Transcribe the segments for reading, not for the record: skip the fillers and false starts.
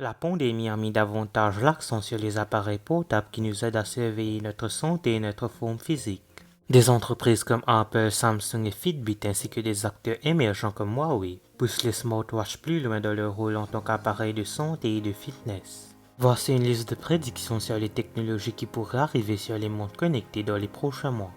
La pandémie a mis davantage l'accent sur les appareils portables qui nous aident à surveiller notre santé et notre forme physique. Des entreprises comme Apple, Samsung et Fitbit ainsi que des acteurs émergents comme Huawei poussent les smartwatches plus loin dans leur rôle en tant qu'appareil de santé et de fitness. Voici une liste de prédictions sur les technologies qui pourraient arriver sur les montres connectées dans les prochains mois.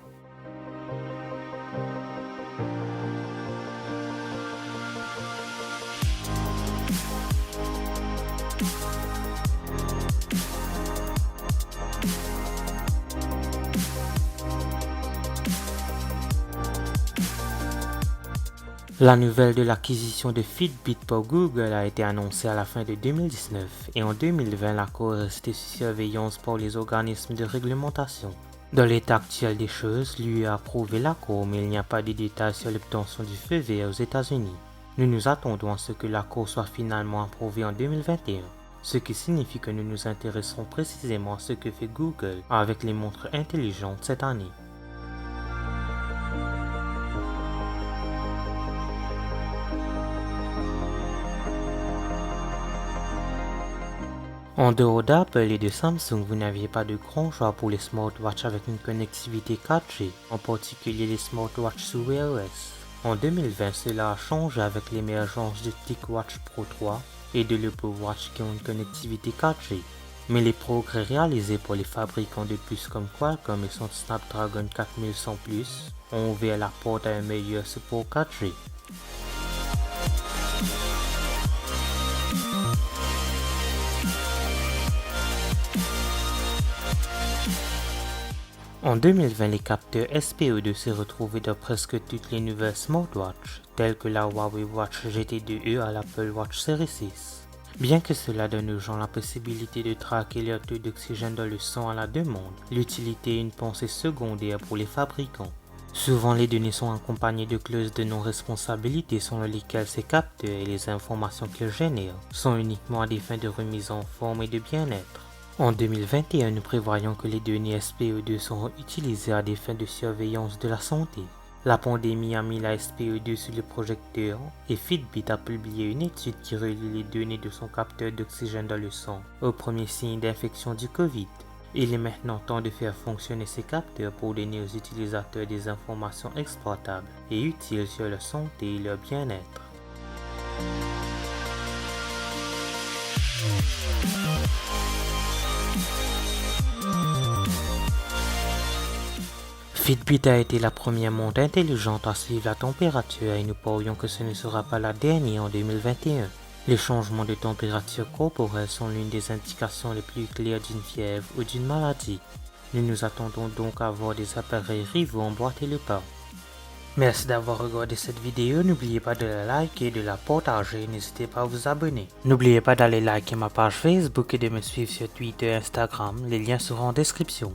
La nouvelle de l'acquisition de Fitbit par Google a été annoncée à la fin de 2019 et en 2020 l'accord est resté sous surveillance par les organismes de réglementation. Dans l'état actuel des choses, l'UE a approuvé l'accord mais il n'y a pas de détails sur l'obtention du feu vert aux États-Unis. Nous nous attendons à ce que l'accord soit finalement approuvé en 2021, ce qui signifie que nous nous intéresserons précisément à ce que fait Google avec les montres intelligentes cette année. En dehors d'Apple et de Samsung, vous n'aviez pas de grand choix pour les smartwatches avec une connectivité 4G, en particulier les smartwatches sous Wear OS. En 2020, cela a changé avec l'émergence du TicWatch Pro 3 et de l'Apple Watch qui ont une connectivité 4G. Mais les progrès réalisés pour les fabricants de puces comme Qualcomm et son Snapdragon 4100+, ont ouvert la porte à un meilleur support 4G. En 2020, les capteurs SPE2 se retrouvaient dans presque toutes les nouvelles smartwatches, telles que la Huawei Watch GT2e à l'Apple Watch Series 6. Bien que cela donne aux gens la possibilité de traquer leur taux d'oxygène dans le sang à la demande, l'utilité est une pensée secondaire pour les fabricants. Souvent, les données sont accompagnées de clauses de non-responsabilité selon lesquelles ces capteurs et les informations qu'ils génèrent sont uniquement à des fins de remise en forme et de bien-être. En 2021, nous prévoyons que les données SPE2 seront utilisées à des fins de surveillance de la santé. La pandémie a mis la SPE2 sur le projecteur et Fitbit a publié une étude qui relie les données de son capteur d'oxygène dans le sang au premier signe d'infection du Covid. Il est maintenant temps de faire fonctionner ces capteurs pour donner aux utilisateurs des informations exploitables et utiles sur leur santé et leur bien-être. Fitbit a été la première montre intelligente à suivre la température et nous parions que ce ne sera pas la dernière en 2021. Les changements de température corporelle sont l'une des indications les plus claires d'une fièvre ou d'une maladie. Nous nous attendons donc à voir des appareils rivaux emboîter le pas. Merci d'avoir regardé cette vidéo, n'oubliez pas de la liker et de la partager, n'hésitez pas à vous abonner. N'oubliez pas d'aller liker ma page Facebook et de me suivre sur Twitter et Instagram, les liens seront en description.